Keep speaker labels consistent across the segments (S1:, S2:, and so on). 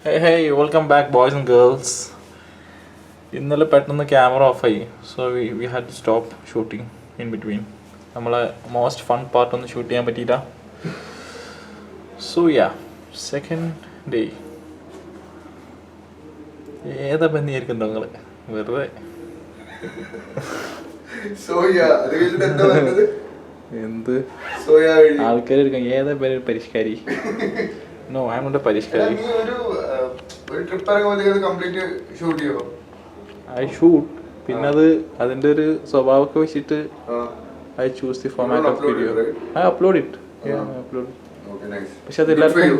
S1: Hey, welcome back, boys and girls. ഇന്നലെ പെട്ടെന്ന് camera ഓഫായി, so we had to stop shooting in between. നമ്മളെ most fun part ഒന്നും shoot ചെയ്യാൻ പറ്റിയില്ല. So yeah, second day. ഏതാ ബന്ധിയായിരിക്കും നിങ്ങൾ വെറുതെ എന്ത് ആൾക്കാർ ഏതാ പേര് പരിഷ്കാരി? No, I am not a പരിഷ്കാരി. ഐ ഷൂട്ട്, പിന്നെ അത് അതിൻ്റെ ഒരു സ്വഭാവമൊക്കെ വെച്ചിട്ട് I choose the format of video. I upload it. പക്ഷെ അത് എല്ലാവർക്കും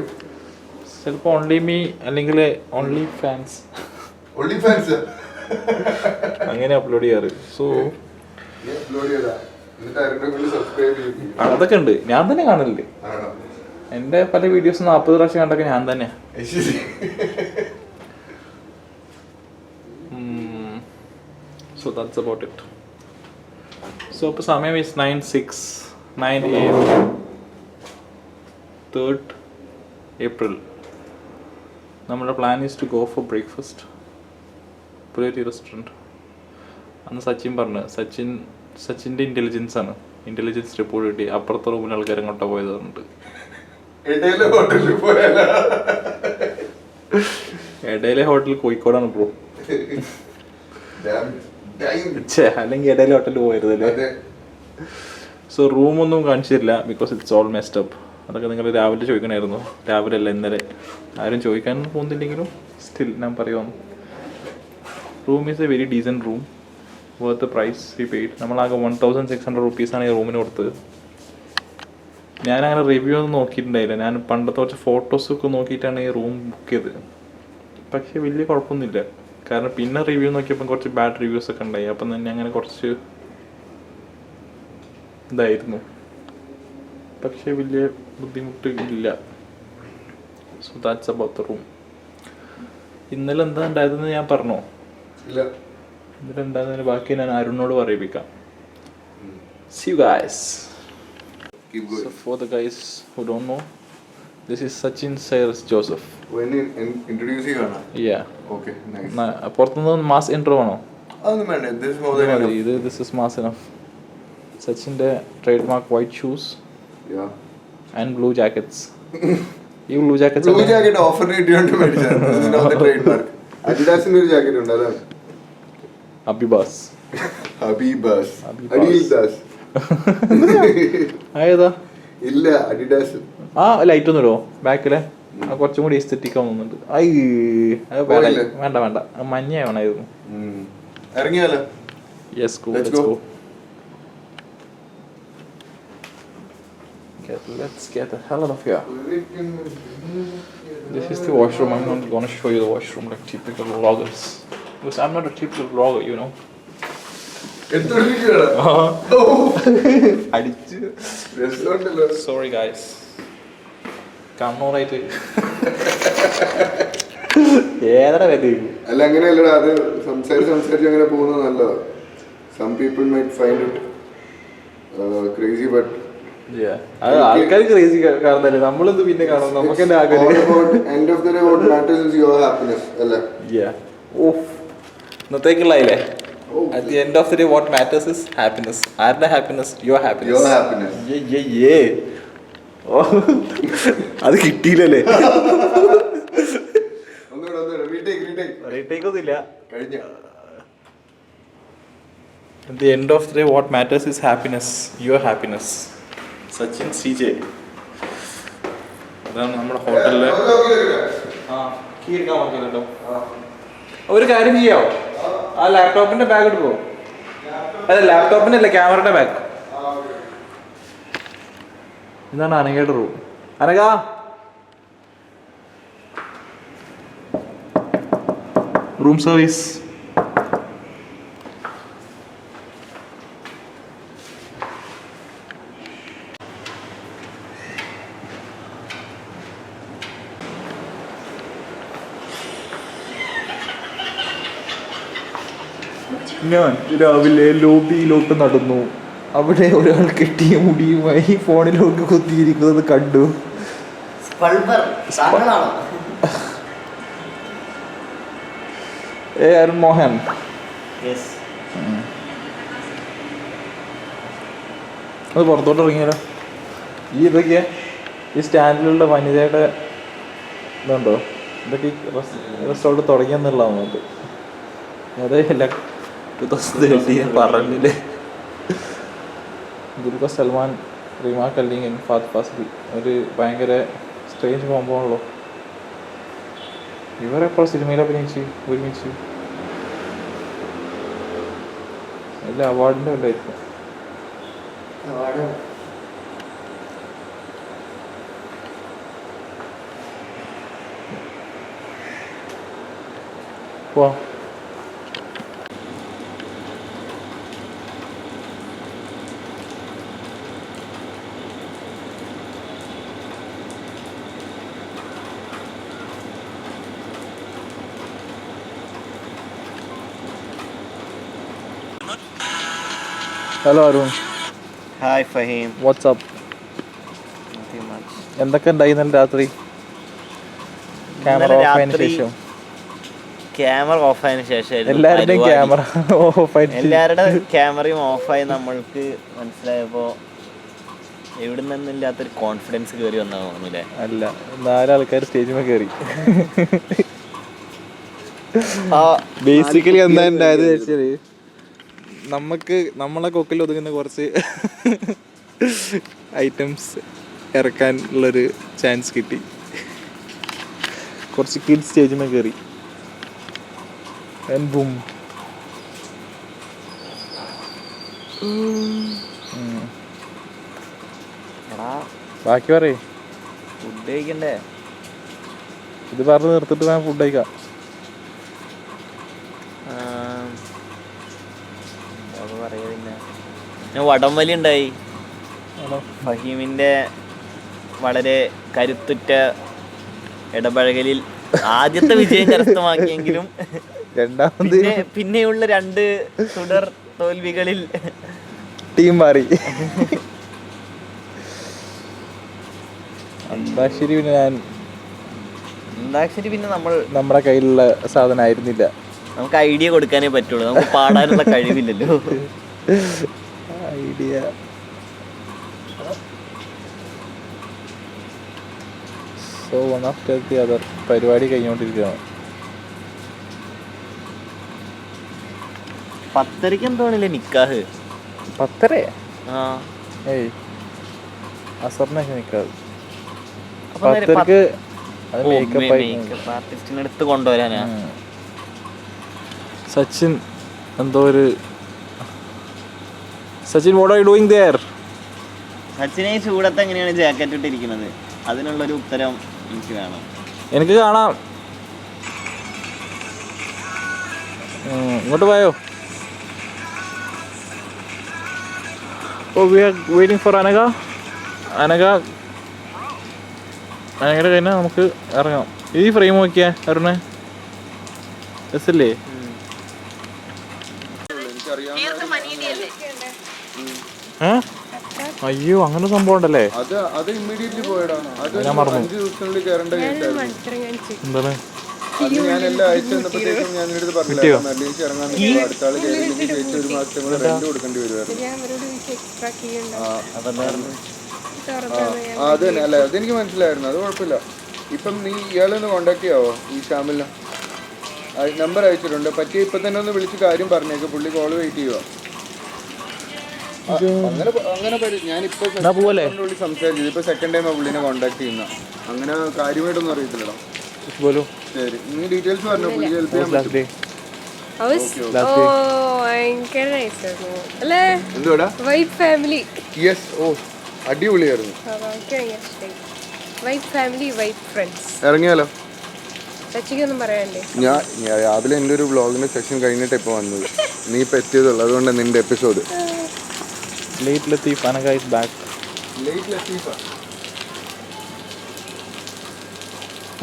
S1: ചിലപ്പോൾ ഓൺലി മീ അല്ലെങ്കിൽ ഓൺലി ഫാൻസ് അങ്ങനെ അപ്ലോഡ് ചെയ്യാറ്. സോ അതൊക്കെ ഉണ്ട്, ഞാൻ തന്നെ കാണലുണ്ട്. എൻ്റെ പല വീഡിയോസ് 40 പ്രാവശ്യം കണ്ടൊക്കെ ഞാൻ തന്നെ. So that's about it. So ഇപ്പോൾ സമയം is 9 AM 3rd April. നമ്മുടെ plan is to go for breakfast Puleri restaurant. അന്ന് സച്ചിൻ പറഞ്ഞു, സച്ചിൻ്റെ ഇൻ്റലിജൻസ് ആണ്, ഇൻ്റലിജൻസ് റിപ്പോർട്ട് കിട്ടി അപ്പുറത്തെ റൂമിൽ ആൾക്കാർ എങ്ങോട്ടാ പോയത് പറഞ്ഞിട്ട്. ഇടയിലെ ഹോട്ടൽ കോഴിക്കോടാണ് ബ്രോ. അല്ലെങ്കിൽ ഇടയിലെ ഹോട്ടലിൽ പോയിരുന്നല്ലേ. സോ റൂമൊന്നും കാണിച്ചു തരില്ല, because it's all messed up. അതൊക്കെ നിങ്ങൾ രാവിലെ ചോദിക്കണമായിരുന്നു. രാവിലെ അല്ല, ഇന്നലെ. ആരും ചോദിക്കാൻ പോകുന്നില്ലെങ്കിലും സ്റ്റിൽ ഞാൻ പറയുവാണ്. Room is a very decent room, worth price we paid. നമ്മളാകെ 1600 rupees ഈ റൂമിന് കൊടുത്തത്. ഞാനങ്ങനെ റിവ്യൂ ഒന്നും നോക്കിയിട്ടുണ്ടായില്ല. ഞാൻ പണ്ടത്തെ കുറച്ച് ഫോട്ടോസൊക്കെ നോക്കിയിട്ടാണ് ഈ റൂം ബുക്ക് ചെയ്തത്. പക്ഷേ വലിയ കുഴപ്പമൊന്നുമില്ല, കാരണം പിന്നെ റിവ്യൂ നോക്കിയപ്പോൾ കുറച്ച് ബാഡ് റിവ്യൂസ് ഒക്കെ ഉണ്ടായി. അപ്പം തന്നെ അങ്ങനെ കുറച്ച് ഇതായിരുന്നു, പക്ഷേ വലിയ ബുദ്ധിമുട്ട് ഇല്ല. So that's about the room. ഇന്നലെ എന്താ ഉണ്ടായതെന്ന് ഞാൻ പറഞ്ഞോ? ഇന്നലെ ഉണ്ടായതിന് ബാക്കി ഞാൻ അരുണിനോട് പറയിപ്പിക്കാം. See you guys. So for the guys who don't know, this is Sachin Sayers Joseph.
S2: When introduce you ana?
S1: Yeah.
S2: Okay, nice.
S1: പുറത്തുനിന്ന് മാസ് ഇൻട്രോ ആണോ?
S2: അതൊന്നും വേണ്ട, this is more than enough.
S1: This is mass enough. സച്ചിൻ്റെ trademark white shoes and blue jackets. ഈ blue jackets
S2: offer കിട്ടിയോണ്ട് മേടിച്ചതാണ്. This is not the trademark. Adidasന്റെ ഒരു jacket ഉണ്ട്, അതാണ്
S1: അബിബാസ്.
S2: അഡിഡാസ്
S1: ഏതാ?
S2: ഇല്ല, അഡിഡാസ്.
S1: ആ ലൈറ്റ് ഒന്നും ഇടോ ബാക്കിലെ, കുറച്ചും കൂടി എസ്തെറ്റിക് ആവുന്നുണ്ട്. വേണ്ട മഞ്ഞ വേണമായിരുന്നു.
S2: ഇറങ്ങിയാലോ?
S1: Yes, go. Let's go. Let's get the hell out of here. This is the washroom. I'm not gonna show you the washroom like typical vloggers, because I'm not a typical vlogger, you know. Sorry guys. കണ്ണൂറായിട്ട് ഏതാ വരി
S2: അല്ല, അങ്ങനെയല്ലടാ, അത് സംസാരിച്ച് അങ്ങനെ പോകുന്നത് നല്ലതാ. Some people might find it crazy, but
S1: ആൾക്കാർ crazy കാണുന്നല്ലേ, നമ്മളെന്ത് പിന്നെ കാണും, നമുക്ക് തന്നെ ആഗ്രഹം.
S2: End of the day, what matters is your happiness, അല്ലേ?
S1: ഇന്നത്തേക്കുള്ളതില്ലേ? At the end of the day, what matters is happiness. ആരുടെ happiness? Your happiness.
S2: Your happiness.
S1: അത് കിട്ടിയില്ലല്ലേ?
S2: റീടേക്ക്
S1: ഒന്നുമില്ല.
S2: കഴിഞ്ഞ.
S1: At the end of the day, what matters is happiness. Your happiness. Sachin CJ. അതാണ് നമ്മുടെ ഹോട്ടലിലെ. ഒരു കാര്യം ചെയ്യാമോ? ആ ലാപ്ടോപ്പിന്റെ ബാഗ് എടുക്കോ? അല്ല, ലാപ്ടോപ്പിന്റെ അല്ല, ക്യാമറയുടെ ബാഗ്. ഇതാണ് അനഘയുടെ റൂം. Anagha, room service. ഞാൻ രാവിലെ ലോബിയിലോട്ട് നടന്നു. അവിടെ ഒരാൾ കെട്ടിയ മുടിയുമായി ഫോണിലോട്ട് കുത്തിയിരിക്കുന്നത് കണ്ടു. അരുൺ മോഹൻ. അത് പുറത്തോട്ട് ഇറങ്ങിയാലോ? ഇതൊക്കെ ഈ സ്റ്റാൻഡിലുള്ള വനിതയുടെ ഇതുണ്ടോ? ഇതൊക്കെ റെസ്റ്റോറൻറ്റ് തുടങ്ങിയെന്നുള്ളതാണ് അത്. അതല്ല 2013 പറഞ്ഞില്ലേ? ദുൽഖർ സൽമാൻ, റീമ കല്ലിങ്ങൻ, ഫാത്ത് ഫാസിൽ. ഒരു ഭയങ്കര സ്ട്രേഞ്ച് കോമ്പോ ആണല്ലോ. ഇവരെപ്പോൾ സിനിമയിൽ അഭിനയിച്ച് ഒരുമിച്ച്? അല്ല, അവാർഡിൻ്റെ വല്ലായിരിക്കും. പോവാ. Hello Arun.
S3: Hi Faheem.
S1: WhatsApp. എന്തൊക്കെ ഉണ്ടായി ഇന്നലെ രാത്രി? ക്യാമറ ഓഫ് ആയതിനു ശേഷം.
S3: ക്യാമറ ഓഫ് ആയതിനു ശേഷം
S1: എല്ലാവരുടെയും ക്യാമറ ഓഫ്.
S3: എല്ലാവരുടെ ക്യാമറയും ഓഫായി നമ്മൾക്ക് മനസ്സിലായപ്പോൾ എവിടെ നിന്നില്ലാത്തൊരു കോൺഫിഡൻസ് കയറി വന്നാ തോന്നുന്നില്ലേ?
S1: അല്ല, 4 ആൾക്കാർ സ്റ്റേജിൽ കയറി. ബേസിക്കലി എന്താ ഉണ്ടായത് വെച്ചാല്, നമ്മളെ കൊക്കിൽ ഒതുങ്ങുന്ന കുറച്ച് ഐറ്റംസ് ഇറക്കാനുള്ളൊരു ചാൻസ് കിട്ടി. കുറച്ച് കിഡ്സ് സ്റ്റേജിൽ കയറി. ബൂം. ബാക്കി പറയേ.
S3: ഫുഡ് കഴിക്കണ്ടേ?
S1: ഇത് പറഞ്ഞ് നിർത്തിട്ട് വേണം ഫുഡ് കഴിക്കാം.
S3: പിന്നെ വടംവലി ഉണ്ടായി. ഫഹീമിന്റെ വളരെ കരുത്തുറ്റ ഇടപഴകലിൽ ആദ്യത്തെ വിജയം കരസ്ഥമാക്കിയെങ്കിലും
S1: രണ്ടാമത്
S3: പിന്നെയുള്ള 2 തുടർ തോൽവികളിൽ
S1: ടീം മാറി. അന്താക്ഷരി പിന്നെ നമ്മുടെ കയ്യിലുള്ള സാധനം ആയിരുന്നില്ല.
S3: നമുക്ക് ഐഡിയ കൊടുക്കാനേ പറ്റുള്ളൂ, നമുക്ക് പാടാനുള്ള കഴിവില്ലല്ലോ.
S1: Idea so one after the other. പരിപാടി കഴിഞ്ഞോണ്ടിരിക്കുകയാണ്.
S3: 10:30 എന്തോന്നില്ലേ നിക്കാഹ്?
S1: 10:30?
S3: ആ,
S1: ഏയ് അസറിനൊക്കെ നിക്കാഹ്. 10:30 അത് മേക്കപ്പ്
S3: ആർട്ടിസ്റ്റിനെ എടുത്ത് കൊണ്ടുവരാനാ.
S1: സച്ചിൻ എന്തോ ഒരു Sachin what are you doing there?
S3: സച്ചിനെ ഈ ചൂടത്ത് എങ്ങനെയാണ് ജാക്കറ്റ് ഇട്ടിരിക്കുന്നത്? അതിനുള്ളൊരു ഉത്തരം എനിക്ക് വേണം.
S1: എനിക്ക് കാണാം. ഇങ്ങോട്ട് പോയോ? ഓ വി ആർ വെയിറ്റിംഗ് ഫോർ അനഘയുടെ കഴിഞ്ഞാൽ നമുക്ക് ഇറങ്ങാം. ഈ ഫ്രെയിം നോക്കിയാ അരുണേ, രസല്ലേ? അയ്യോ, അങ്ങനെ സംഭവം ഉണ്ടല്ലേ?
S2: അത് ഇമ്മീഡിയറ്റ്ലി പോയടാ. അത്
S1: ഞാൻ മറന്നു.
S2: 5 ദിവസത്തിനുള്ളിൽ കയറേണ്ട കേസായിരുന്നു.
S1: എന്താണ്?
S2: അത് ഞാൻ എല്ലാം അയച്ചു തന്നപ്പോഴത്തേക്കും ഞാൻ നിന്റെ അടുത്ത് പറഞ്ഞില്ല, മല്ലിച്ച് ഇറങ്ങാൻ അടുത്ത ആള് കയറിയില്ലെങ്കിൽ ചേച്ചി 1 മാസത്തെ കൂടെ റെന്റ് കൊടുക്കേണ്ടി വരുമായിരുന്നു. അത് തന്നെ അല്ല, അതെനിക്ക് മനസ്സിലായിരുന്നു, അത് കുഴപ്പമില്ല. ഇപ്പം നീ ഇയാളൊന്ന് കോണ്ടാക്ട് ചെയ്യാവോ? ഈ ഷാമിലിനെ നമ്പർ അയച്ചിട്ടുണ്ട്. പറ്റിയ ഇപ്പൊ തന്നെ ഒന്ന് വിളിച്ച് കാര്യം പറഞ്ഞേക്ക്. പുള്ളി കോള് വെയിറ്റ് ചെയ്യുക. അങ്ങനെ ഞാനിപ്പോ സംസാരിച്ചത് ഇപ്പൊ സെക്കൻഡ് ടൈം പുള്ളിനെ കോണ്ടാക്ട് ചെയ്യുന്ന. അങ്ങനെ കാര്യമായിട്ടൊന്നും അറിയത്തില്ലടാ. ശരി, നീ ഡീറ്റെയിൽസ് പറഞ്ഞു. പുള്ളി ഹെൽപ്പ് ചെയ്യാൻ പറ്റും. എന്തുവാടാ? യെസ്. ഓ, അടിപൊളിയായിരുന്നു. ഇറങ്ങിയാലോ? ഞാൻ രാവിലെ എൻ്റെ ഒരു വ്ളോഗിന്റെ സെഷൻ കഴിഞ്ഞിട്ട് ഇപ്പൊ വന്നത്. നീ ഇപ്പൊ എത്തിയതുള്ളൂ, അതുകൊണ്ട് നിന്റെ episode.
S1: Late Latif, Anaga is back.
S2: Late Latif.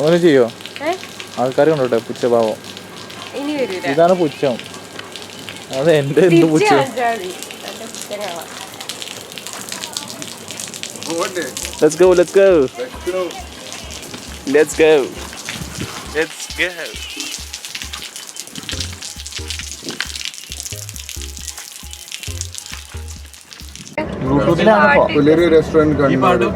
S1: ഓന് ചെയ്യോ? ആൾക്കാർ കൊണ്ടോട്ടെ പുച്ഛഭാവം. ഇതാണ് പുച്ഛം. അത് എന്റെ എന്ത് പുച്ഛം? Let's go.
S2: പുതിയൊരു റെസ്റ്റോറന്റ് കണ്ടു.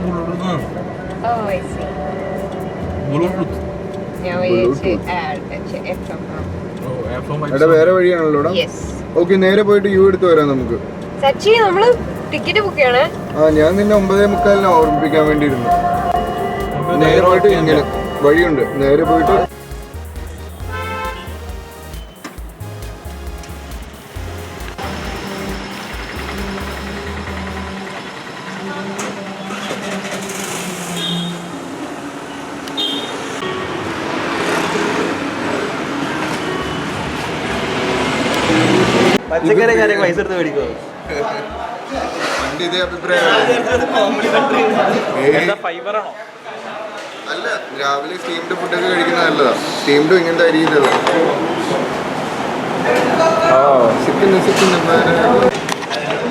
S2: എടാ വേറെ വഴിയാണല്ലോ. ഓക്കെ, നേരെ പോയിട്ട് യു എടുത്ത് വരാം നമുക്ക്.
S4: ടിക്കറ്റ് ബുക്ക് ചെയ്യണേ.
S2: ഞാൻ നിന്നെ 9:45 ഓർമ്മിപ്പിക്കാൻ വേണ്ടിയിരുന്നു. നേരെ പോയിട്ട് ഇങ്ങനെ വഴിയുണ്ട്, നേരെ പോയിട്ട്
S3: പച്ചക്കറി കാര്യങ്ങൾ പൈസ എടുത്ത് മേടിക്കുമോ?
S2: ഇതേ അഭിപ്രായം അല്ല. രാവിലെ സ്റ്റീംഡ് ഫുഡൊക്കെ കഴിക്കുന്നത് നല്ലതാ. സ്റ്റീംഡും ഇങ്ങനത്തെ അരിയില്ലല്ലോ.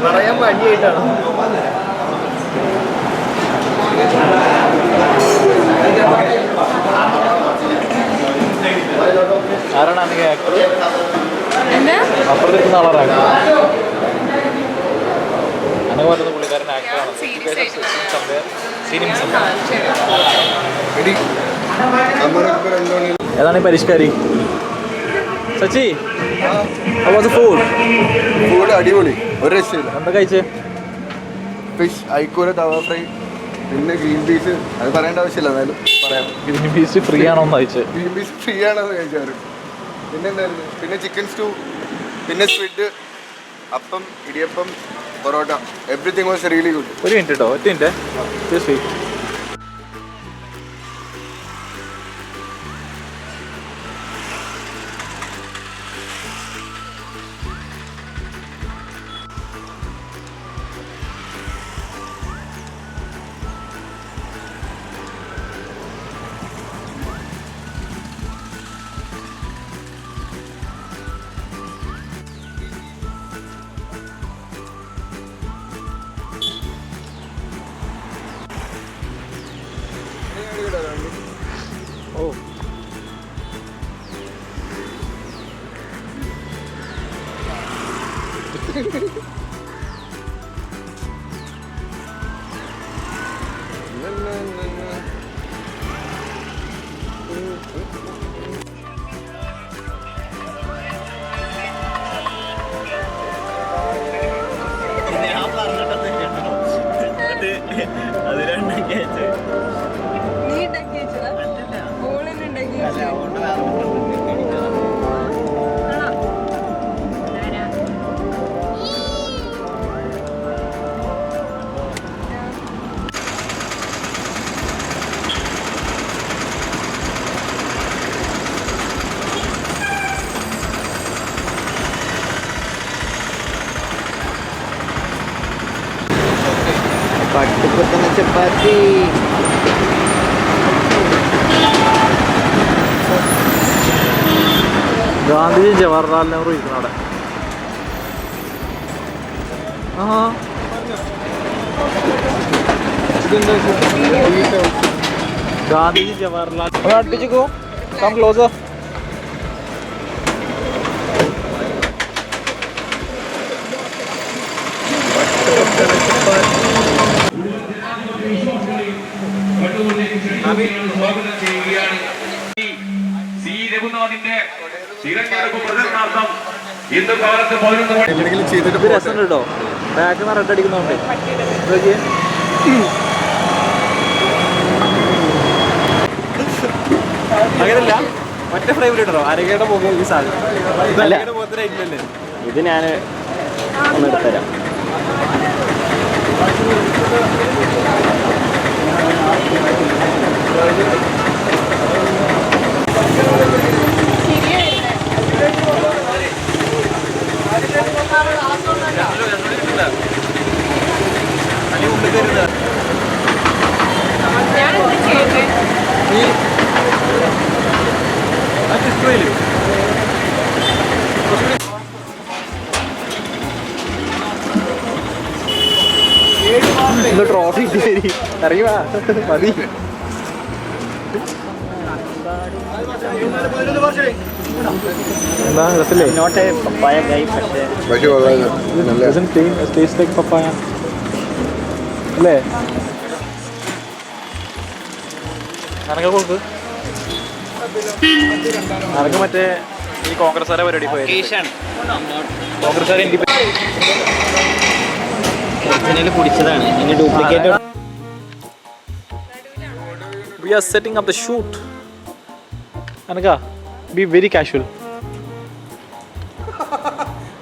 S3: പറയാൻ മടിയായിട്ടാണോ? ആരാണ് അപ്പുറത്തിരിക്കുന്ന ആളാണ് അങ്ങനെ പറയുന്ന പുള്ളിക്കാരൻ ആക്ടറാണ്. ഏതാണ് ഈ പരിഷ്കാരി? സച്ചി,
S2: ഫുഡ് അടിപൊളി, ഒരു രക്ഷയില്ല.
S3: എന്താ കഴിച്ചേ?
S2: ഫിഷ്, ഐക്കൂര, തവ ഫ്രൈ, പിന്നെ ഗ്രീൻ പീസ്. അത് പറയേണ്ട ആവശ്യമില്ല, എന്നാലും പറയാം.
S3: ഗ്രീൻ പീസ് ഫ്രീ ആണോന്ന് കഴിച്ചത്?
S2: ഗ്രീൻ പീസ് ഫ്രീ ആണെന്ന് കഴിച്ചാറ്. പിന്നെ എന്തായിരുന്നു? പിന്നെ ചിക്കൻ സ്റ്റൂ, പിന്നെ squid, appam, idiyappam, parotta. Everything was really good.
S3: ഒരു മിനിറ്റ് കേട്ടോ, ഒറ്റ മിനിറ്റ്. ഓ, പട്ടിക്കുത്തുന്ന ചപ്പാത്തി. ഗാന്ധിജി ജവഹർലാൽ നെഹ്റു ഇരിക്കണം അവിടെ. ഗാന്ധിജി ജവഹർലാൽ അടുപ്പിച്ചോ. Come closer. രസം കേട്ടോ, ബാക്ക് റെഡ് അടിക്കുന്നോണ്ട്. അങ്ങനല്ല, മറ്റേ ഫ്രൈമിൽ ഇടണോ? അരകയുടെ പോകും ഈ സാധനം. ഇത് ഞാൻ ഒന്ന് എടുത്തരാം. ട്രോഫി അറിയുവാ മതി. എന്താ രസല്ലേ? നോട്ട് എ പപ്പായ ഗൈ, പക്ഷേ
S2: പക്ഷേ
S3: ടേസ്റ്റ് ലൈക്ക് പപ്പായ.
S1: അല്ലേ? അനക്ക കൊടുക്ക്. അനക്ക് മറ്റേ ഈ കോൺഗ്രസ്സുകാരെ പരിപാടി പോയി. കോൺഗ്രസ്സുകാരെ
S3: കുടിച്ചതാണ് ഇനി duplicate.
S1: We are setting up the shoot. Anaka, be very casual.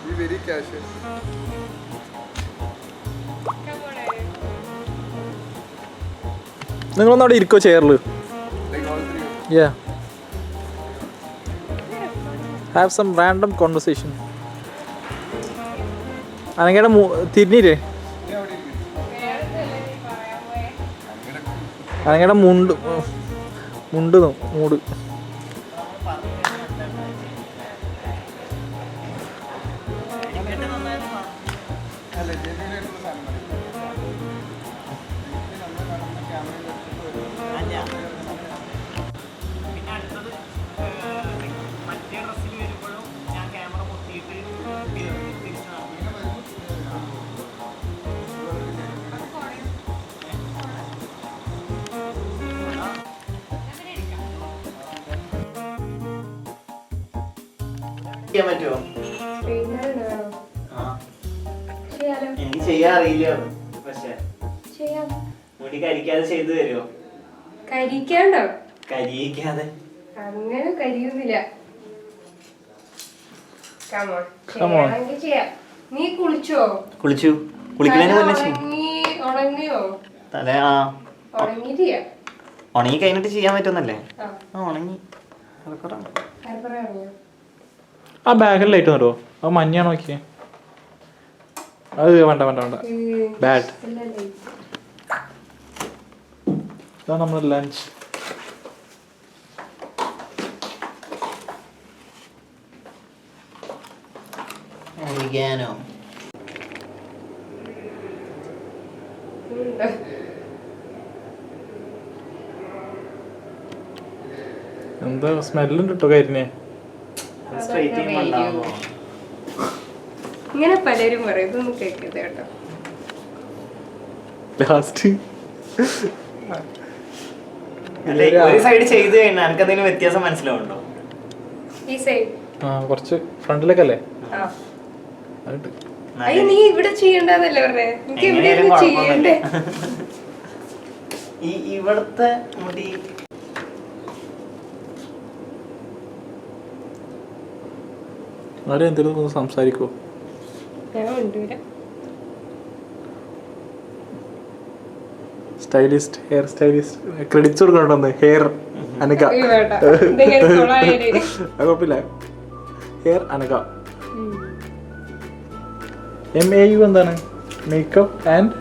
S2: Be very casual.
S1: നിങ്ങളൊന്നവിടെ ഇരിക്കോ ചെയറിൽ?
S2: Like all three.
S1: Yeah. Have some random conversation. അനക്കയുടെ തിരിഞ്ഞില്ലേ? അനക്കയുടെ മൂട്
S3: ചെയ്യാൻ പറ്റുമോ? എനിക്ക് ചെയ്യാൻ അറിയില്ല. പക്ഷെ മുടി കരിക്കാതെ ചെയ്തു തരുമോ?
S4: കരിക്കാണ്ടോ?
S3: കരിയിക്കാതെ
S4: അങ്ങനെ കരിയുന്നില്ല. നീ കുളിച്ചോ?
S3: കുളിച്ചു. കുളിക്കുന്നതിന് മുന്നേ
S4: ഉണങ്ങിയോ?
S3: തല
S4: ഉണങ്ങിട്ടില്ല.
S3: ഉണങ്ങി കഴിഞ്ഞിട്ട് ചെയ്യാൻ പറ്റുന്നല്ലേ? ഉണങ്ങി.
S1: ആ ബാഗിൽ ലൈറ്റ് തരുമോ? അത് മഞ്ഞാണ് നോക്കിയേ. അത് വേണ്ട ബാഡ്. ഇതാ നമ്മുടെ ലഞ്ച്. എന്താ സ്മെല്ലുണ്ട് കേട്ടോ കരിനെ.
S4: ഇങ്ങനെ പലരും പറയും, ഇതൊന്നും കേൾക്കരുത് കേട്ടോ.
S1: ലാസ്റ്റ്
S3: ഒരു സൈഡ് ചെയ്ത് കഴിഞ്ഞാൽ എനിക്ക് എന്തെങ്കിലും വ്യത്യാസം മനസ്സിലാവുണ്ടോ?
S4: ഈ സൈഡ്
S1: കുറച്ച് ഫ്രണ്ടിലേക്കല്ലേ?
S4: അയ്യോ, നീ ഇവിടെ ചെയ്യണ്ടെന്നല്ലേ പറഞ്ഞേ? എനിക്ക് എവിടെയായിരുന്നു ചെയ്യണ്ടേ?
S3: ഇവിടത്തെ മുടി
S1: ആരെ എന്തെങ്കിലും സംസാരിക്കോ?
S4: ഞാൻ കൊണ്ടുവരാം.
S1: സ്റ്റൈലിസ്റ്റ്, ഹെയർ സ്റ്റൈലിസ്റ്റ് ക്രെഡിറ്റ്സ് കൊടുക്കണ്ടോന്ന്. ഹെയർ അനക. കുഴപ്പമില്ല. ഹെയർ അനക. MAU എന്താണ്? മേക്കപ്പ് ആൻഡ്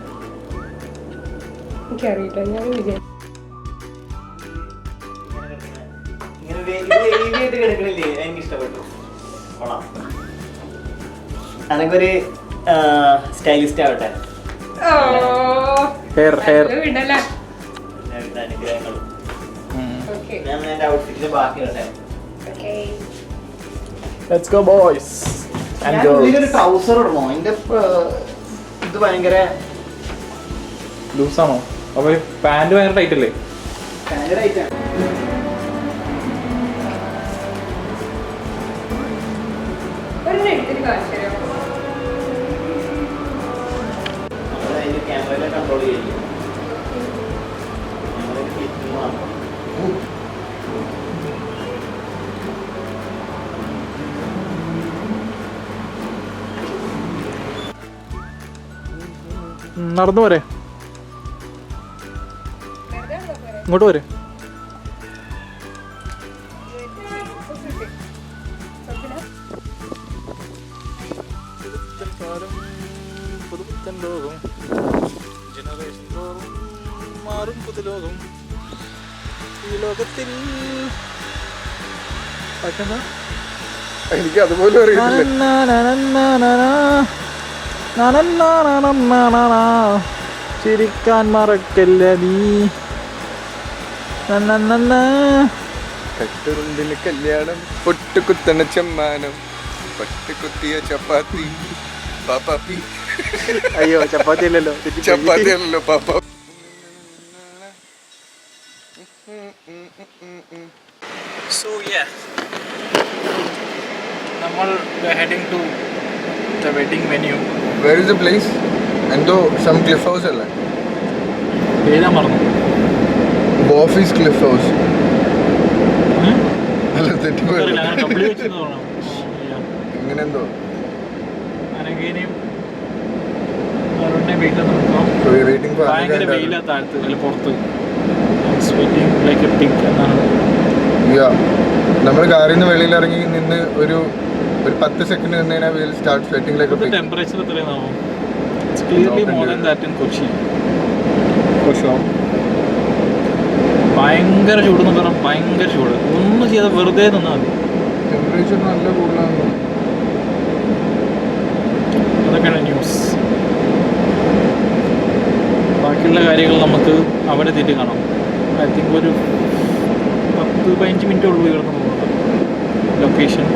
S4: എനിക്കറിയില്ല. ഞാൻ വിചാരിച്ചു
S3: കിടക്കണില്ലേ? എനിക്ക് ഇഷ്ടപ്പെട്ടു. അനക്കൊരു സ്റ്റൈലിസ്റ്റ് ആവട്ടെ.
S1: ഹെയർ
S4: വിടല.
S3: ഞാൻ എന്റെ ഔട്ട്ഫിറ്റിന് ബാക്കി ഇടട്ടെ.
S1: Let's go boys and girls.
S3: Trouser ഇടണോ? അതിന്റെ ഇത് ഭയങ്കര
S1: ലൂസാണോ? അപ്പൊ പാന്റ് ഭയങ്കര ടൈറ്റ് അല്ലേ?
S3: ഭയങ്കര ടൈറ്റാണ്. ക്യാമറയിലെ കൺട്രോൾ ചെയ്യില്ല.
S1: നടന്നു പോരെ? ഇങ്ങോട്ട് പോരെ? മാറും പുതുലോകം ഈ ലോകത്തിൽ.
S2: എനിക്ക് അതുപോലെ അറിയില്ല.
S1: ചിരിക്കാൻ മറക്കല്ല നീ.
S2: കട്ടുറുമ്പിന് കല്യാണം, പൊട്ടുകുത്തണ ചെമ്മാനം, പട്ടുകുത്തിയ ചപ്പാത്തി, പാപ്പാപ്പി.
S1: അയ്യോ ചപ്പാത്തി അല്ലല്ലോ
S2: ചപ്പാത്തിയല്ലോ പാപ്പ.
S1: So yeah, നമ്മൾ heading to the wedding venue.
S2: Where is the place? എന്തോ some cliff house അല്ലേ?
S1: പേരാ മറന്നു.
S2: ബോഫീസ് ക്ലിഫ് ഹൗസ്. അല്ല തെറ്റിപ്പോയി. ഇങ്ങനെ എന്തോ വെയിറ്റിംഗ് ഫോർ
S1: ഭയങ്കര വെയിലാ താഴത്ത് അല്ല പുറത്ത്. ലൈക്ക് എ പിങ്ക് എന്നാണ്.
S2: നമ്മൾ കാറിൽ നിന്ന് വെളിയിൽ ഇറങ്ങി നിന്ന് ഒരു 10 സെക്കൻഡ് നിന്ന് കഴിഞ്ഞാൽ will start sweating like a pink.
S1: Temperature എത്രയാണോ? It's clearly more than that in Kochi. ഭയങ്കര ചൂട് എന്ന് പറഞ്ഞാൽ ഭയങ്കര ചൂട്. ഒന്നും ചെയ്താൽ വെറുതെ നിന്നാൽ മതി.
S2: ടെമ്പറേച്ചർ നല്ല കൂടുതലാണ്.
S1: അതൊക്കെയാണ് ന്യൂസ്. ബാക്കിയുള്ള കാര്യങ്ങൾ നമുക്ക് അവിടെ എത്തിയിട്ട് കാണാം. ഐ തിങ്ക് ഒരു 10-15 മിനിറ്റ് ഉള്ളൂ ഇവിടുന്ന് പോകുന്നത്. ലൊക്കേഷൻ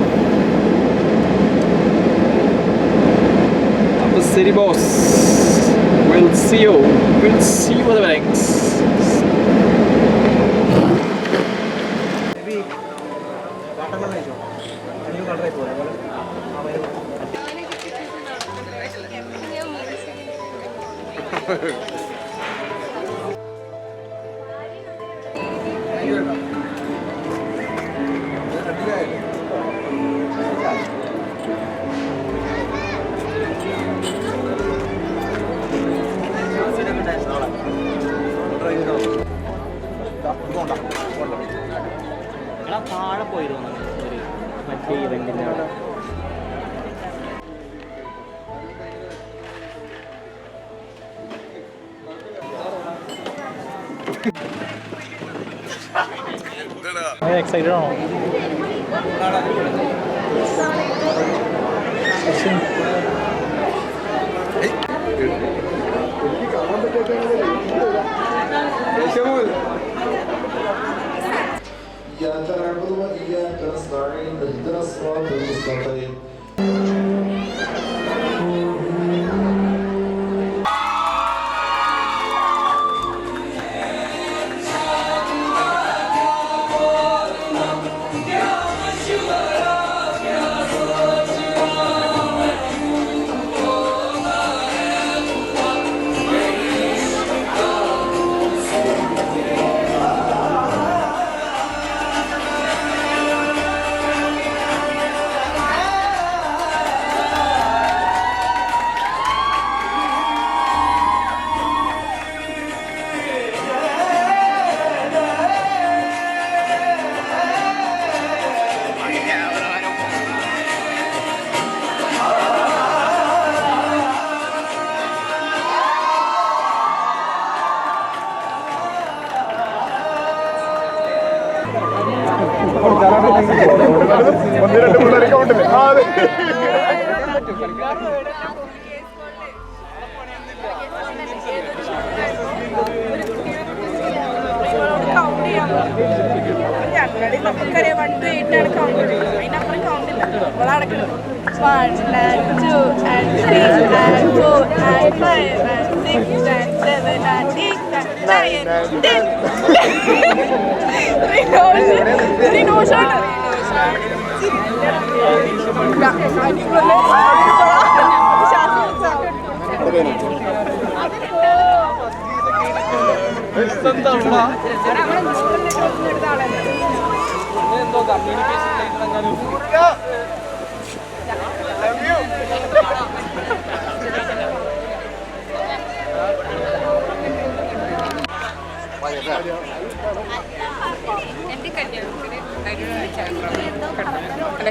S1: അപ്പോൾ ശരി boss. We'll see you at the weddings.
S3: താഴെ പോയി തോന്നുന്നു ഒരു മറ്റേ ഇവന്റിൻ്റെ അവിടെ.
S1: എക്സൈറ്റഡ് ആണോ?
S5: إياك نعبد وإياك نستعين اهدنا الصراط المستقيم
S6: നമുക്കറിയാം 1 to 8 ആണ് കൗണ്ട്. അതിനപ്പുറം കൗണ്ട് ഇല്ല. നമ്മൾ അടക്കണം 1 and 2 and 3 and 4 and 5 and 6 and 7 and 8 and 9 and 10.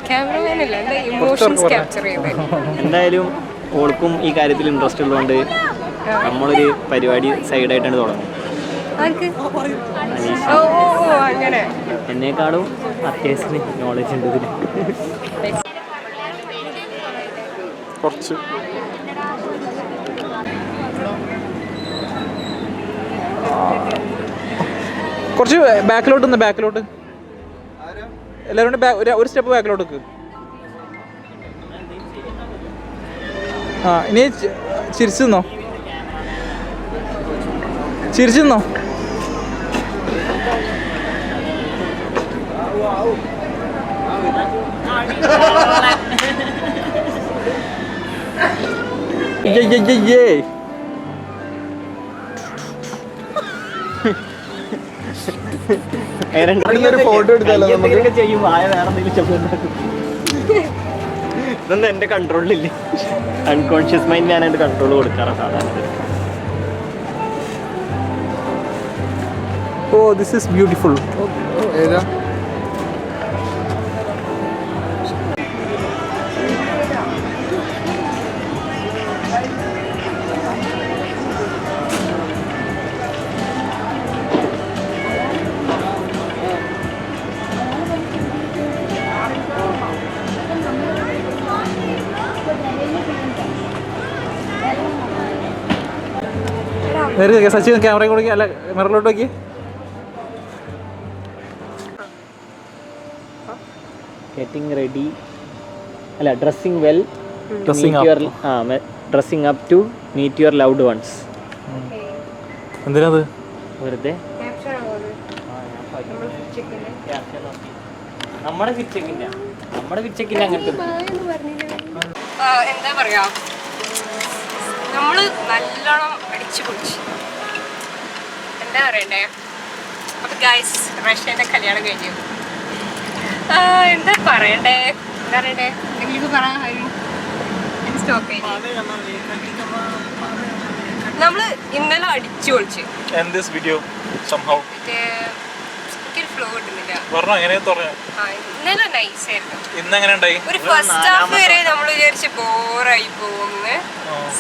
S4: ക്യാമറമാനല്ല, എന്താ ഇമോഷൻസ് ക്യാപ്ചർ ചെയ്തത്.
S3: എന്തായാലും ഓൾക്കും ഈ കാര്യത്തിൽ ഇൻട്രസ്റ്റ് ഉള്ളതുകൊണ്ട് നമ്മളൊരു പരിപാടി സൈഡായിട്ടാണ് തുടങ്ങും.
S4: ഓ അങ്ങനെ
S3: എന്നെക്കാളും അത്യാവശ്യം നോളജ് ഉണ്ട് ഇതിൽ.
S1: കുറച്ച് കുറച്ച് ബാക്കിലോട്ട് നിന്ന് ബാക്കിലോട്ട് എല്ലാവരും ഒരു സ്റ്റെപ്പ് ബാക്കിലോട്ട് ആ ഇനി ചിരിച്ചെന്നോ ചിരിച്ചെന്നോ
S2: ഒരു ഫോട്ടോ എടുത്താലോ നമുക്ക്?
S3: ചെയ്യും വായ വേറെ എന്തെങ്കിലും ഇതൊന്നും എൻ്റെ കൺട്രോളിലില്ല. അൺകോൺഷ്യസ് മൈൻഡ് ഞാൻ എൻ്റെ കൺട്രോൾ കൊടുക്കാറാണ് സാധാരണ.
S1: Oh this is beautiful.
S2: ഏതാ?
S1: സച്ചിൻ ക്യാമറ കൊടുക്കി അല്ല മിററിലോട്ട് നോക്കി.
S3: ഗെറ്റിംഗ് റെഡി അല്ല dressing well, dressing up to meet your loved ones.
S1: എന്തിനാത്
S3: വെറുതെ നമ്മുടെ പിച്ചക്കില്ല അങ്ങനത്തെ
S4: എന്താ പറയാ, നമ്മള് നല്ലോണം അടിച്ചു പൊളിച്ചു. എന്താ പറയണ്ടേ, അപ്പൊ ഗൈസ് റഷ്യന്റെ കല്യാണം കഴിഞ്ഞു. എന്താ പറയണ്ടേ എന്തെങ്കിലും പറ. സ്റ്റോപ്പ്. നമ്മള് ഇന്നലെ അടിച്ചു പൊളിച്ചു. എനിക്കൊരു ഫ്ലോ കിട്ടുന്നില്ല. ഇന്നലെ നൈസ് ആയിരുന്നു. ഒരു ഫസ്റ്റ് ഹാഫ് വരെ നമ്മൾ വിചാരിച്ച് ബോറായി പോകുന്നു.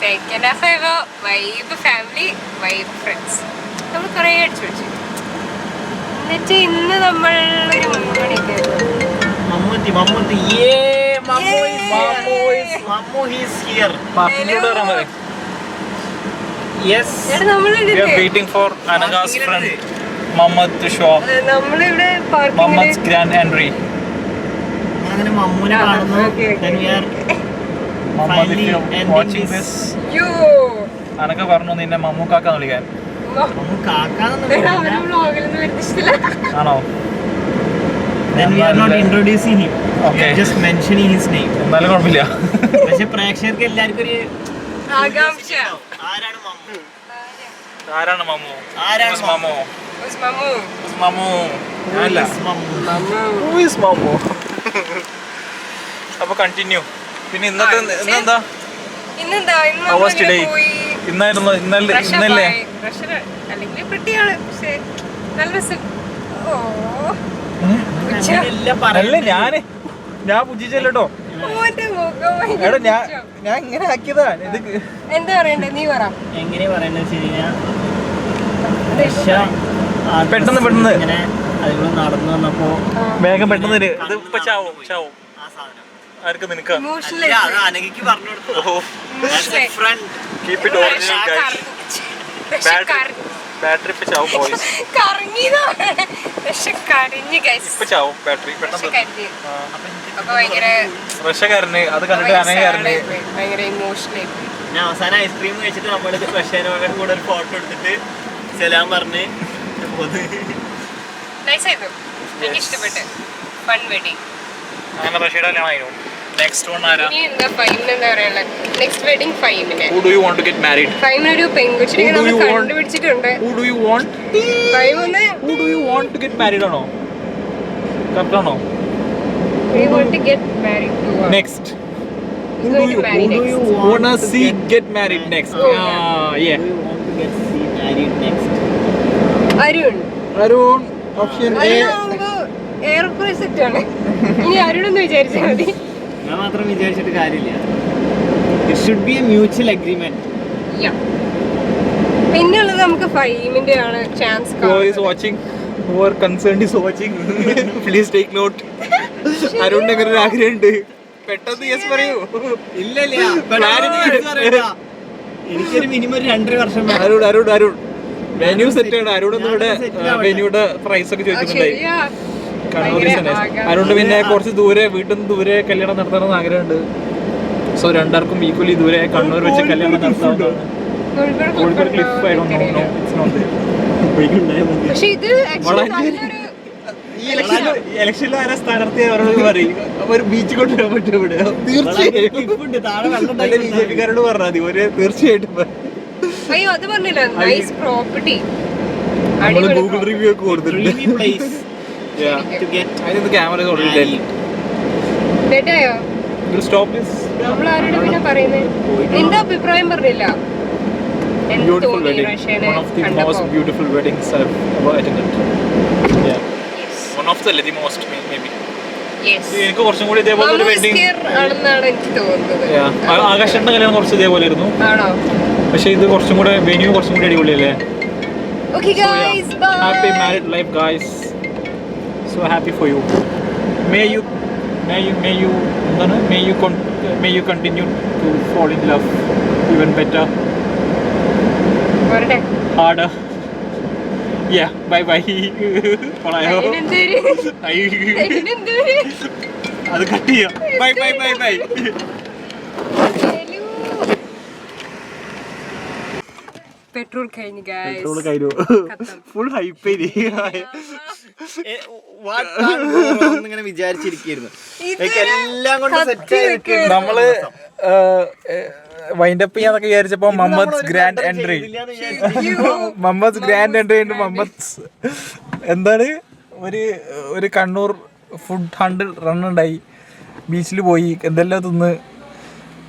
S4: സെക്കൻഡ് ഹാഫ് ആയപ്പോ വൈബ് ഫാമിലി, വൈബ് ഫ്രണ്ട്സ്, നമ്മൾ കുറേ അടിച്ചു പൊളിച്ചു. എന്നിട്ട് ഇന്ന് നമ്മൾ ഒരു 3 മണിക്ക് നമ്മളിവിടെ
S3: അങ്ങനെ മമ്മൂനെ കാണുന്നു.
S1: അനക്ക പറഞ്ഞു നിന്നെ മമ്മൂക്കാക്കാന്ന് വിളിക്കാൻ. ആണോ? എന്നാലും കുഴപ്പമില്ല.
S3: പക്ഷെ പ്രേക്ഷകർക്ക് എല്ലാവർക്കും ഒരു
S4: ആകാംക്ഷ.
S1: ആരാണ് മമ്മു? അപ്പൊ കണ്ടിന്യൂ. പിന്നെ ഇന്നത്തെ ഇന്നെന്താ ഇന്നല്ലേ
S4: അല്ലെങ്കിൽ പെട്ടിയാണ്. പക്ഷേ നല്ല രസം.
S1: അല്ലേ ഞാൻ പുജിച്ചല്ലോ. എടാ ഞാൻ ഇങ്ങനെ ആക്കിയതാ. ഇത്
S4: എന്താ പറയണ്ടേ, നീ പറ.
S3: എങ്ങനെ പറയണ്ടെന്ന് വെച്ച് കഴിഞ്ഞാൽ
S1: പെട്ടെന്ന്
S3: ഇങ്ങനെ അതുപോലെ നടന്നു വന്നപ്പോ
S1: വേഗം പെട്ടെന്ന് ഇത് ഇപ്പൊ ചാവും
S3: ആ സാധനം
S1: ആർക്ക് നിനക്കാ
S3: അനഘയ്ക്ക് പറഞ്ഞു കൊടുത്തു.
S1: ബാറ്ററി ഇപ്പൊ ചാവും. ബോയ്സ് ഇപ്പൊ ചാവും ബാറ്ററി പെട്ടെന്ന്. റഷ്യക്കാരന് അത് കണ്ടിട്ട് അനഘക്കാരന്
S4: ഭയങ്കര ഇമോഷണൽ.
S3: പിന്നെ അവസാനം ഐസ്ക്രീം കഴിച്ചിട്ട് നമ്മള് റഷ്യനോടെ കൂടെ ഒരു ഫോട്ടോ എടുത്തിട്ട് സലാം പറഞ്ഞ്
S4: എനിക്ക് ഇഷ്ടപ്പെട്ടു. Fun wedding.
S1: അങ്ങനെ റഷ്യയുടെ കല്യാണം. നെക്സ്റ്റ് വൺ ആരാ?
S4: എന്താ ഫൈമിന് എന്താ പറയാ, നെക്സ്റ്റ് വെഡിങ് ഫൈമിന്.
S1: Who do you want to get married?
S4: ഫൈമിനൊരു പെൺകുച്ചിനെ നമ്മൾ കണ്ടുപിടിച്ചിട്ടുണ്ട്.
S1: Who do you want?
S4: ഫൈമിന്
S1: Who do you want to get married ആണോ? കറക്റ്റ് ആണോ?
S4: We want to get married to her.
S1: Next.
S4: Who's going to marry next?
S1: Wanna see get married next? Yeah. Arun. Option A.
S4: ഏറെക്കുറെ സെറ്റാണ്. ഇനി അരുണെന്ന് വിചാരിച്ചാൽ മതി.
S3: ഞാൻ മാത്രം വിചാരിച്ചിട്ട് കാര്യമില്ല. It should be a mutual agreement.
S4: പിന്നുള്ളത് നമുക്ക് ഫൈമിന്റെ ആണ് chance.
S1: Who is watching? Who are concerned is watching. Please take note. അരുണിന് അങ്ങനെ ഒരു ആഗ്രഹമുണ്ട്. പെട്ടെന്ന് യെസ് പറയൂ.
S3: ഇല്ല എനിക്കൊരു മിനിമം 2.5 വർഷം.
S1: അരുൺ വെന്യൂ സെറ്റ് ആണ്. അരുണൊന്നും ഇവിടെ വെന്യൂടെ പ്രൈസ് ഒക്കെ ചോദിക്കുന്നുണ്ടായി. അരുണ് പിന്നെ കുറച്ച് ദൂരെ വീട്ടിൽ നിന്ന് ദൂരെ കല്യാണം നടത്തണമെന്ന് ആഗ്രഹമുണ്ട്. സോ രണ്ടാർക്കും ഈക്വലി ദൂരെ കണ്ണൂർ വെച്ച് കല്യാണം നടത്താവുന്നതാണ്. Kozhikode cliff I don't know it's not there.
S4: പക്ഷേ ഇത് actually നല്ലൊരു
S1: ഇലക്ഷനിൽ ആരാ സ്ഥാനാർത്ഥി അവരോട് പറയും ഒരു ബീച്ച് കൊണ്ടുവരാൻ പറ്റും ഇവിടെ. തീർച്ചയായിട്ടും BJP-കാരോട് പറഞ്ഞാൽ മതി. ഒരു തീർച്ചയായിട്ടും
S4: അയ്യോ അത് പറഞ്ഞില്ല നൈസ് പ്രോപ്പർട്ടി
S1: നമ്മള് ഗൂഗിൾ റിവ്യൂ ഒക്കെ കൊടുത്തിട്ടുണ്ട്. അതിനകത്ത് ക്യാമറ
S4: ഡേറ്റായോ
S1: സ്റ്റോപ്പ്
S4: നമ്മൾ ആരോട് പിന്നെ പറയുന്നത് നിന്റെ അഭിപ്രായം പറഞ്ഞില്ല എന്ത്
S1: beautiful
S4: തോന്നി
S1: wedding.
S4: റഷ്യനെ
S1: One of the
S4: കണ്ടപ്പോ
S1: most beautiful weddings I've ever attended. Yeah. One of the most maybe.
S4: Yes.
S1: എനിക്ക് കുറച്ചും കൂടി ഇതേപോലെ ഒരു വെഡിങ്
S4: ആണെന്നാണ് എനിക്ക് തോന്നുന്നത്.
S1: ആകാശന്റെ കല്യാണം കുറച്ച് ഇതേപോലെ ആയിരുന്നു.
S4: ആണോ?
S1: പക്ഷെ ഇത് കുറച്ചും കൂടെ വെന്യൂ കുറച്ചും കൂടി അടിപൊളിയല്ലേ.
S4: Okay guys, bye.
S1: Happy married life guys. So happy for you. May you continue to fall in love even better.
S4: പോരട്ടെ.
S1: Harder. Yeah, bye bye. പോളായോ?
S4: ഇതിനെന്തോര്?
S1: അത് കട്ട് ചെയ്യാം. Bye bye bye bye.
S4: Petrol കഴിഞ്ഞു guys.
S1: Petrol കഴിഞ്ഞു. Full hype
S3: ഇങ്ങനെ വിചാരിച്ചിരിക്കുന്നു എല്ലാം കൊണ്ട് set ആയിരിക്കും.
S1: നമ്മള് വൈൻഡപ്പ് ചെയ്യാന്നൊക്കെ വിചാരിച്ചപ്പോ മമ്മദ്സ് ഗ്രാൻഡ് എൻട്രി ഉണ്ട്. മമ്മദ്സ് എന്താണ് ഒരു കണ്ണൂർ ഫുഡ് ഹണ്ട് റൺ ഉണ്ടായി. ബീച്ചിൽ പോയി എന്തെല്ലാം തിന്ന്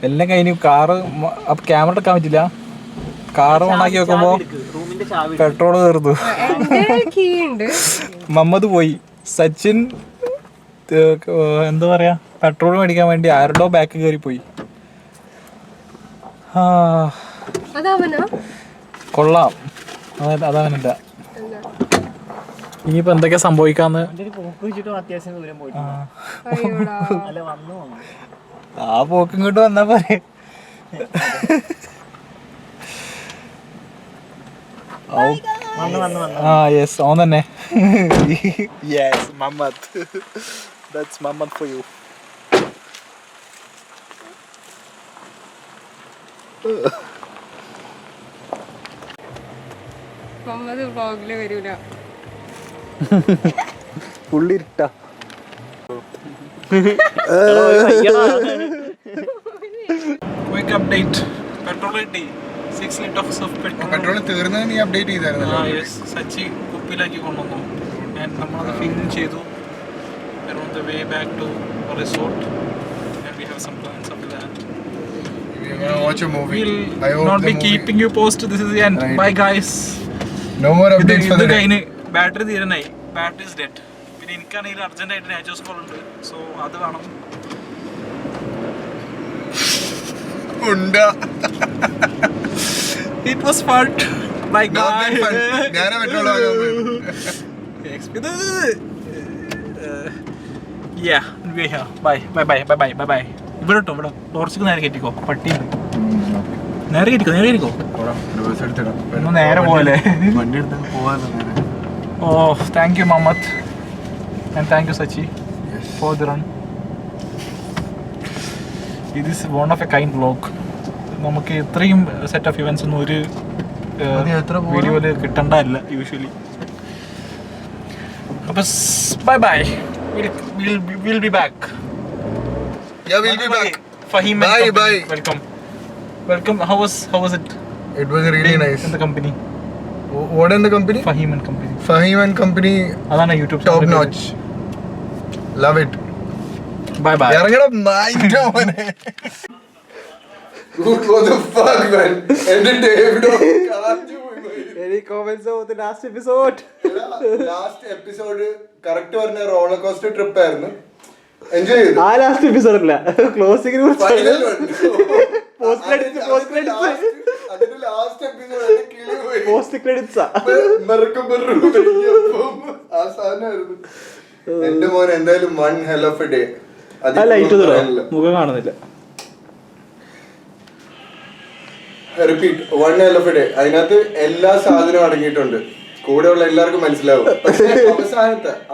S1: എല്ലാം കഴിഞ്ഞു. കാറ് ക്യാമറ എടുക്കാൻ പറ്റില്ല. കാറ് ഓണാക്കി വെക്കുമ്പോ പെട്രോൾ തീർന്നു. മമ്മദ് പോയി. സച്ചിൻ എന്താ പറയാ പെട്രോൾ മേടിക്കാൻ വേണ്ടി ആരുടോ ബാക്ക് കയറി പോയി. കൊള്ളാം. അതവനില്ല. ഇനിയിപ്പോ എന്തൊക്കെ സംഭവിക്കാന്ന് ആ പോക്ക് ഇങ്ങോട്ട് വന്നാ പോരെ. യെസ് ഓൻ തന്നെ. Yes Mammad. That's Mammad for you.
S4: Mammad വ്ളോഗില് വരൂല.
S1: പുള്ളിരിട്ട ക്വിക്ക് അപ്ഡേറ്റ്. പെട്രോൾ കിട്ടി. 6 liters of petrol.
S2: പെട്രോൾ തീർന്നത് നീ അപ്ഡേറ്റ് ചെയ്തായിരുന്നല്ലോ.
S1: സച്ചി കുപ്പിയിലാക്കി കൊണ്ടുവന്നു. നമ്മളത് ഫില്ല് ചെയ്തു. We're on the way back to a resort and we have some plans after that.
S2: We're gonna watch a movie. I
S1: We'll
S2: hope
S1: not
S2: the
S1: be
S2: movie.
S1: keeping you posted. This is the end.
S2: Right.
S1: Bye guys.
S2: No more updates for the day.
S1: Battery തീരാനായി. Battery is dead. പിന്നെ എനിക്കാണെങ്കിൽ അർജന്റായിട്ട് nachos call ഉണ്ട്. So അത് വേണം. It was fun. Bye guys.
S2: ഞാനാ petrol
S1: Yeah, we're here. Bye. ഇവിടെ കേട്ടോ ഇവിടെ ടോർച്ചിക്ക് നേരെ കയറ്റിക്കോ. പട്ടിയുണ്ട്. നേരെ കയറ്റിക്കോ. ഒന്ന് നേരെ പോലെ.
S2: വണ്ടി എടുത്ത് പോവാല്ലോ നേരെ.
S1: Oh, thank you Mamad and thank you Sachi for the run. This is one of a kind vlog. നമുക്ക് ഇത്രയും സെറ്റ് ഓഫ് ഇവന്റ്സ് ഒന്നും ഒരു വീഡിയോയില് കിട്ടണ്ടല്ല യൂഷ്വലി. അപ്പൊ bye bye. We'll be back.
S2: Yeah, we'll be back.
S1: Fahim and
S2: Bye,
S1: company.
S2: bye.
S1: Welcome. How was it?
S2: It was really nice.
S1: In the company.
S2: What in the company?
S1: Fahim and company.
S2: Fahim and company.
S1: അതാണ് YouTube
S2: Top notch. Love it.
S1: Bye bye.
S2: ഇറങ്ങണം നായിട്ടോ മോനെ. What the fuck man? എന്റെ ഡേവിഡോ കാഞ്ചു പോയി.
S1: Any comments about the last episode?
S2: Last episode correct പറഞ്ഞ roller coaster trip ആയിരുന്നു. Enjoy ചെയ്തു.
S1: ആ last episode അല്ല ക്ലോസിംഗ്
S2: ഫൈനൽ
S1: അതിന്റെ
S2: ലാസ്റ്റ് എപ്പിസോഡ് കിളി പോയി.
S1: പോസ്റ്റ് ക്രെഡിറ്റ്സ്
S2: ആ സാധനമായിരുന്നു. എന്റെ മോൻ എന്തായാലും one hell of a day.
S1: മുഖം കാണുന്നില്ല.
S2: Repeat one hell of a day. അതിനകത്ത് എല്ലാ സാധനവും അടങ്ങിയിട്ടുണ്ട്. കൂടെയുള്ള എല്ലാവർക്കും മനസ്സിലാവും. പക്ഷെ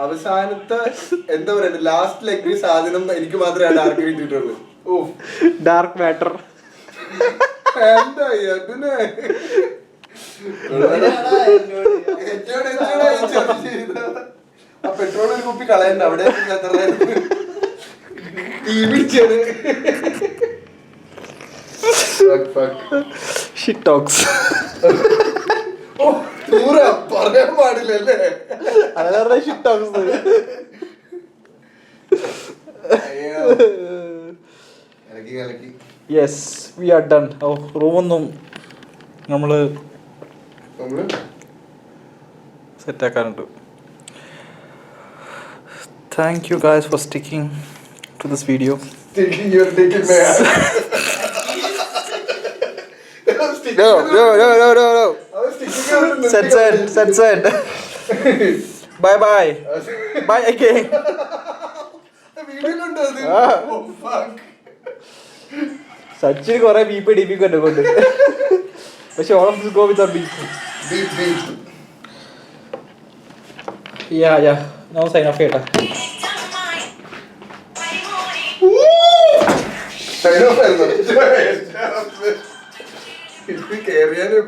S2: അവസാനത്തെ എന്താ പറയുക ലാസ്റ്റ് ലെഗ് സാധനം എനിക്ക് മാത്രമേ ഡാർക്ക് കിട്ടിയിട്ടുള്ളൂ.
S1: Dark matter.
S2: എന്തായി അതിനെ പെട്രോൾ ഒരു കുപ്പി കളയണ്ട അവിടെ
S1: ഷിറ്റ് ടോക്സ്.
S2: പറയാൻ പാടില്ലല്ലേ.
S1: അതാണ് shit talks. Yes we are done. Oh റൂമൊന്നും നമ്മള് സെറ്റാക്കാനുണ്ട്. Thank you guys for sticking to this video. Said. Bye bye. Bye again. സച്ചിന് കുറെ ബീപ്പ് ഡിപ്പിക്കുണ്ട് കൊണ്ട്. പക്ഷെ all of this go without beep. Yeah. Now sign off കേട്ടാ.
S2: കേറിയാലും